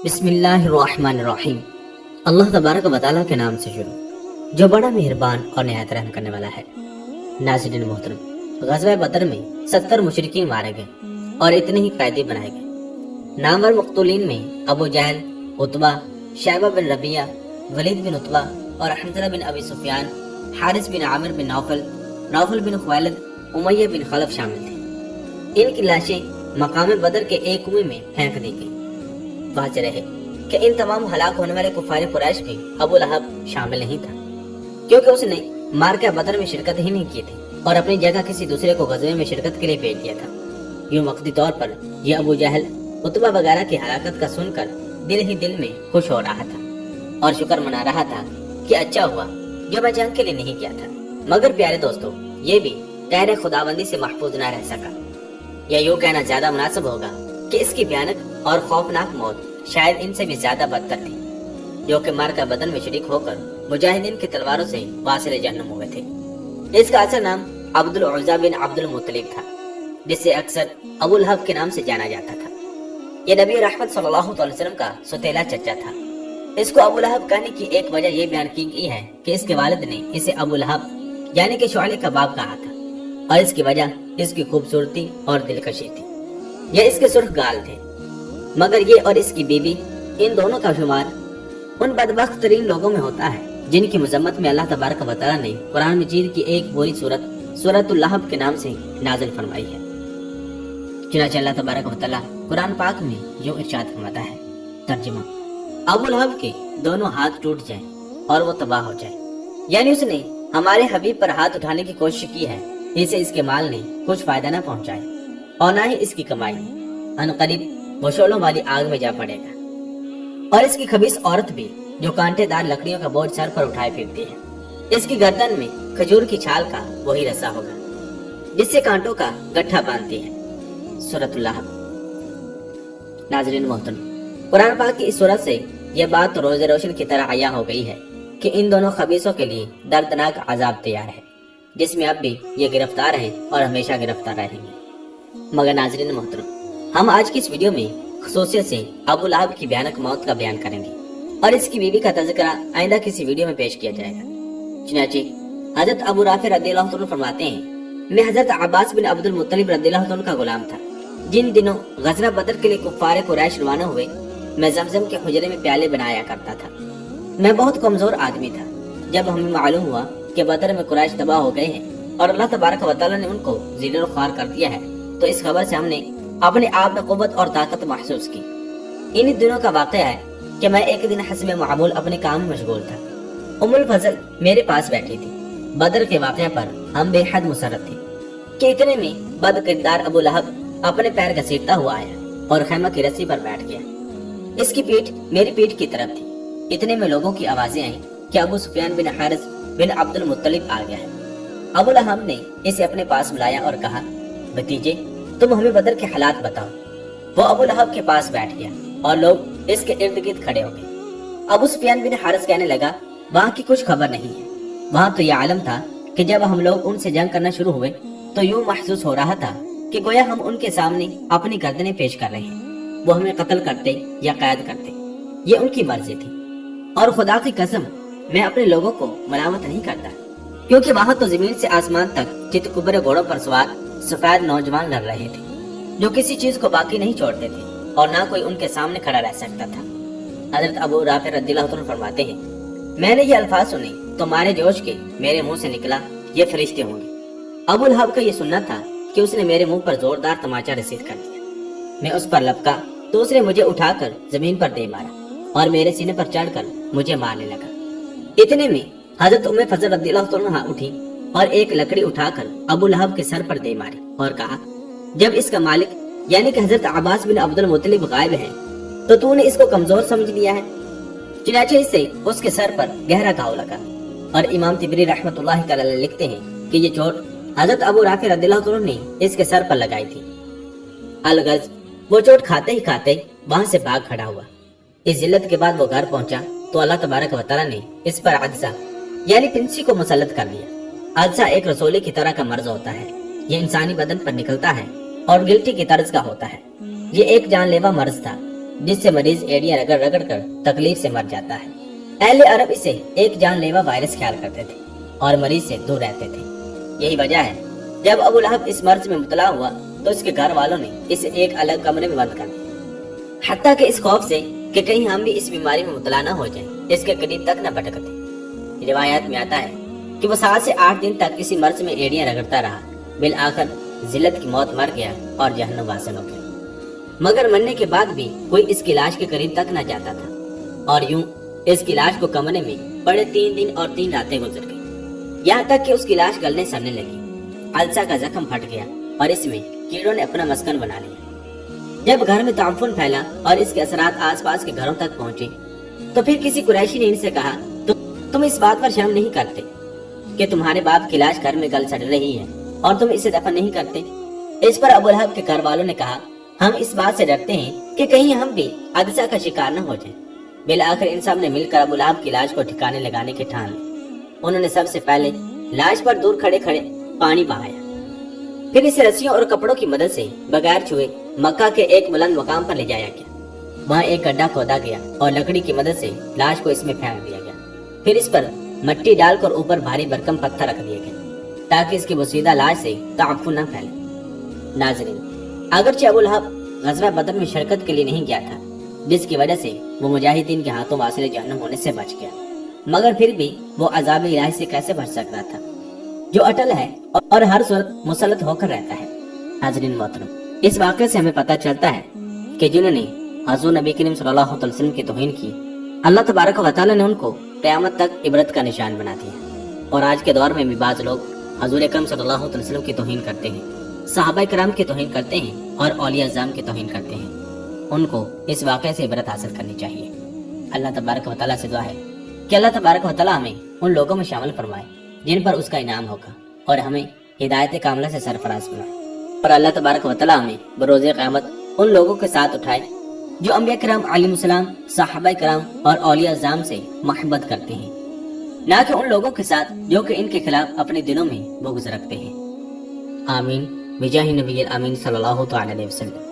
بسم اللہ الرحمن الرحیم۔ اللہ تبارک و تعالیٰ کے نام سے شروع جو بڑا مہربان اور نہایت رحم کرنے والا ہے۔ ناظرین محترم، غزوہ بدر میں 70 مشرکین مارے گئے اور اتنے ہی قیدی بنائے گئے۔ نامور مقتولین میں ابو جہل، عتبہ، شیبہ بن ربیعہ، ولید بن عتبہ اور حنظلہ بن ابی سفیان، حارث بن عامر بن نوفل بن خویلد، امیہ بن خلف شامل تھے۔ ان کی لاشیں مقام بدر کے ایک کنویں میں پھینک دی گئی۔ واضح رہے کہ ان تمام ہلاک ہونے والے کفار قریش میں ابو لہب شامل نہیں تھا، کیونکہ اس نے مارکہ بدر میں شرکت ہی نہیں کی تھی اور اپنی جگہ کسی دوسرے کو غزوے میں شرکت کے لیے بھیج دیا تھا۔ یوں وقتی طور پر یہ ابو جہل، عتبہ وغیرہ کی ہلاکت کا سن کر دل ہی دل میں خوش ہو رہا تھا اور شکر منا رہا تھا کہ اچھا ہوا جو میں جنگ کے لیے نہیں گیا تھا۔ مگر پیارے دوستو، یہ بھی قہر خداوندی سے محفوظ نہ رہ سکا، یا یوں کہنا زیادہ مناسب ہوگا کہ اس کی بھیانک اور خوفناک موت شاید ان سے بھی زیادہ بدتر تھی، جو کہ مارکہ بدر میں شریک ہو کر مجاہدین کی تلواروں سے واصل جہنم ہوئے تھے۔ اس کا اصل نام عبد العزیٰ بن عبد المطلب تھا، جسے اکثر ابو لہب کے نام سے جانا جاتا تھا۔ یہ نبی رحمت صلی اللہ علیہ وسلم کا سوتیلا چچا تھا۔ اس کو ابو لہب کہنے کی ایک وجہ یہ بیان کی گئی ہے کہ اس کے والد نے اسے ابو لہب یعنی کہ شعلے کا باپ کہا تھا، اور اس کی وجہ اس کی خوبصورتی اور دلکشی تھی۔ یہ اس کے سرخ گال تھے، مگر یہ اور اس کی بیوی، ان دونوں کا شمار ان بدبخت ترین لوگوں میں ہوتا ہے جن کی مذمت میں اللہ تبارک و تعالیٰ نے قرآن مجید کی ایک پوری سورۃ اللہب کے نام سے نازل فرمائی ہے۔ چنانچہ اللہ تبارک و تعالیٰ قرآن پاک میں یوں ارشاد فرماتا ہے، ترجمہ: ابو لہب کے دونوں ہاتھ ٹوٹ جائیں اور وہ تباہ ہو جائے، یعنی اس نے ہمارے حبیب پر ہاتھ اٹھانے کی کوشش کی ہے، اسے اس کے مال نے کچھ فائدہ نہ پہنچائے اور نہ ہی اس کی کمائی نے۔ عنقریب وہ شعلوں والی آگ میں جا پڑے گا، اور اس کی خبیث عورت بھی جو کانٹے دار لکڑیوں کا بوجھ سر پر اٹھائے پھرتی ہے، اس کی گردن میں کھجور کی چھال کا وہی رسا ہوگا جس سے کانٹوں کا گٹھا باندھتی ہے۔ سورۃ اللہب۔ ناظرین محترم، قرآن پاک کی اس سورت سے یہ بات تو روز روشن کی طرح عیاں ہو گئی ہے کہ ان دونوں خبیثوں کے لیے دردناک عذاب تیار ہے، جس میں اب بھی یہ گرفتار ہیں اور ہمیشہ گرفتار رہیں گے۔ مگر ناظرین محترم، ہم آج کی اس ویڈیو میں خصوصیت سے ابو لہب کی بھیانک موت کا بیان کریں گے اور اس کی بیوی کا تذکرہ آئندہ کسی ویڈیو میں پیش کیا جائے گا۔ چنانچہ حضرت ابو رافع رضی اللہ عنہ فرماتے ہیں، میں حضرت عباس بن عبد المطلب رضی اللہ عنہ کا غلام تھا۔ جن دنوں غزوہ بدر کے لیے کفار قریش روانہ ہوئے، میں زمزم کے حجرے میں پیالے بنایا کرتا تھا۔ میں بہت کمزور آدمی تھا۔ جب ہمیں معلوم ہوا کہ بدر میں قریش تباہ ہو گئے ہیں اور اللہ تبارک و تعالیٰ نے ان کو ذلیل و خوار کر دیا ہے، تو اس خبر سے ہم نے اپنے آپ میں قوت اور طاقت محسوس کی۔ ان دنوں کا واقعہ ہے کہ میں ایک دن حسب معمول اپنے کام میں مشغول تھا۔ ام الفضل میرے پاس بیٹھی تھی۔ بدر کے واقعہ پر ہم بے حد مسرت تھے کہ اتنے میں بد کردار ابو لہب اپنے پیر گھسیٹتا ہوا آیا اور خیمہ کی رسی پر بیٹھ گیا۔ اس کی پیٹھ میری پیٹھ کی طرف تھی۔ اتنے میں لوگوں کی آوازیں آئیں کہ ابو سفیان بن حارث بن عبد المطلب آ گیا ہے۔ ابو لہب نے اسے اپنے پاس بلایا اور کہا، بھتیجے تم ہمیں بدر کے حالات بتاؤ۔ وہ ابو لہب کے پاس بیٹھ گیا اور لوگ اس کے ارد گرد کھڑے ہو گئے۔ ابو سفیان بن حارث کہنے لگا، وہاں کی کچھ خبر نہیں ہے۔ وہاں تو یہ عالم تھا کہ جب ہم لوگ ان سے جنگ کرنا شروع ہوئے تو یوں محسوس ہو رہا تھا کہ گویا ہم ان کے سامنے اپنی گردنیں پیش کر رہے ہیں، وہ ہمیں قتل کرتے یا قید کرتے، یہ ان کی مرضی تھی۔ اور خدا کی قسم میں اپنے لوگوں کو ملامت نہیں کرتا، کیونکہ وہاں تو زمین سے آسمان تک چت کبرے گھوڑوں پر سوار سفید نوجوان لڑ رہے تھے جو کسی چیز کو باقی نہیں چھوڑتے تھے اور نہ کوئی ان کے سامنے کھڑا رہ سکتا تھا۔ حضرت ابو رافع رضی اللہ عنہ فرماتے ہیں، میں نے یہ الفاظ سنے تو مارے جوش کے میرے منہ سے نکلا، یہ فرشتے ہوں گے۔ ابو لہب کا یہ سننا تھا کہ اس نے میرے منہ پر زوردار تماچا رسید کر دیا۔ میں اس پر لپکا تو اس نے مجھے اٹھا کر زمین پر دے مارا اور میرے سینے پر چڑھ کر مجھے مارنے لگا۔ اتنے میں حضرت ام فضل رضی اللہ عنہ اٹھی اور ایک لکڑی اٹھا کر ابو لہب کے سر پر دے ماری اور کہا، جب اس کا مالک یعنی کہ حضرت عباس بن عبد المطلب غائب ہے تو تو نے اس کو کمزور سمجھ لیا ہے۔ چنانچہ اس سے اس کے سر پر گہرا گھاؤ لگا، اور امام طبری رحمۃ اللہ علیہ لکھتے ہیں کہ یہ چوٹ حضرت ابو رافع رضی اللہ عنہ نے اس کے سر پر لگائی تھی۔ الغرض وہ چوٹ کھاتے ہی کھاتے وہاں سے بھاگ کھڑا ہوا۔ اس ذلت کے بعد وہ گھر پہنچا تو اللہ تبارک و تعالیٰ نے اس پر عدسہ یعنی پنسی کو مسلط کر دیا۔ عدسہ ایک رسولے کی طرح کا مرض ہوتا ہے، یہ انسانی بدن پر نکلتا ہے اور گلٹی کی طرز کا ہوتا ہے۔ یہ ایک جان لیوا مرض تھا جس سے مریض ایڑیاں رگڑ رگڑ کر تکلیف سے مر جاتا ہے۔ اہل عرب اسے ایک جان لیوا وائرس خیال کرتے تھے اور مریض سے دور رہتے تھے۔ یہی وجہ ہے جب ابو لہب اس مرض میں مبتلا ہوا تو اس کے گھر والوں نے اسے ایک الگ کمرے میں بند کر دیا، حتیٰ کہ اس خوف سے کہ کہیں ہم بھی اس بیماری میں مبتلا نہ ہو جائیں اس کے قریب تک نہ بھٹکتے۔ روایات میں آتا ہے کہ وہ 7 سے 8 دن تک کسی مرض میں ایڑیاں رگڑتا رہا، بالآخر ذلت کی موت مر گیا اور جہنم واصل ہو گیا۔ مگر مرنے کے بعد بھی کوئی اس کی لاش کے قریب تک نہ جاتا تھا، اور یوں اس کی لاش کو کمرے میں پڑے 3 دن اور 3 راتیں گزر گئی، یہاں تک کہ اس کی لاش گلنے سڑنے لگی، السا کا زخم پھٹ گیا اور اس میں کیڑوں نے اپنا مسکن بنا لیا۔ جب گھر میں تعفن پھیلا اور اس کے اثرات آس پاس کے گھروں تک پہنچے تو پھر کسی قریشی نے ان سے کہا، تم اس بات پر شرم نہیں کرتے کہ تمہارے باپ کی لاش گھر میں گل سڑ رہی ہے اور تم اسے دفن نہیں کرتے؟ اس پر ابو لہب کے گھر والوں نے کہا، ہم اس بات سے ڈرتے ہیں کہ کہیں ہم بھی حادثہ کا شکار نہ ہو جائیں۔ بالآخر ان سب نے مل کر ابو لہب کی لاش کو ٹھکانے لگانے کی ٹھان لی۔ انہوں نے سب سے پہلے لاش پر دور کھڑے کھڑے پانی بہایا، پھر اسے رسیوں اور کپڑوں کی مدد سے بغیر چھوئے مکہ کے ایک بلند مقام پر لے جایا گیا۔ وہاں ایک گڈھا کھودا گیا اور لکڑی کی مدد سے لاش کو اس میں پھینک دیا گیا، پھر اس پر مٹی ڈال کر اوپر بھاری بھرکم پتھر رکھ دیے گئے تاکہ اس کی بوسیدہ لاش سے تعفن نہ پھیلے۔ ناظرین، اگرچہ ابو لہب غزوہ بدر میں شرکت کے لیے نہیں گیا تھا، جس کی وجہ سے وہ مجاہدین کے ہاتھوں واصل جہنم ہونے سے بچ گیا، مگر پھر بھی وہ عذاب الہی سے کیسے بچ سکتا تھا جو اٹل ہے اور ہر صورت مسلط ہو کر رہتا ہے۔ ناظرین محترم، اس واقعے سے ہمیں پتہ چلتا ہے کہ جنہوں نے حضور نبی کریم صلی اللہ علیہ وسلم کی توہین کی، اللہ تبارک و تعالی نے ان کو قیامت تک عبرت کا نشان بنا دیا۔ اور آج کے دور میں بھی بعض لوگ حضور اکرم صلی اللہ علیہ وسلم کی توہین کرتے ہیں، صحابہ کرام کی توہین کرتے ہیں اور اولیاء اعظام کی توہین کرتے ہیں۔ ان کو اس واقعے سے عبرت حاصل کرنی چاہیے۔ اللہ تبارک و تعالیٰ سے دعا ہے کہ اللہ تبارک و تعالیٰ ہمیں ان لوگوں میں شامل فرمائے جن پر اس کا انعام ہوگا، اور ہمیں ہدایت کاملہ سے سرفراز بنائے، اور اللہ تبارک و تعالیٰ ہمیں بروز قیامت ان لوگوں کے ساتھ اٹھائے جو انبیاء کرام علیہ السلام، صحابہ کرام اور اولیاء اعظام سے محبت کرتے ہیں، نہ کہ ان لوگوں کے ساتھ جو کہ ان کے خلاف اپنے دلوں میں بغض رکھتے ہیں۔ آمین بجاہ نبی الامین صلی اللہ تعالی علیہ وسلم۔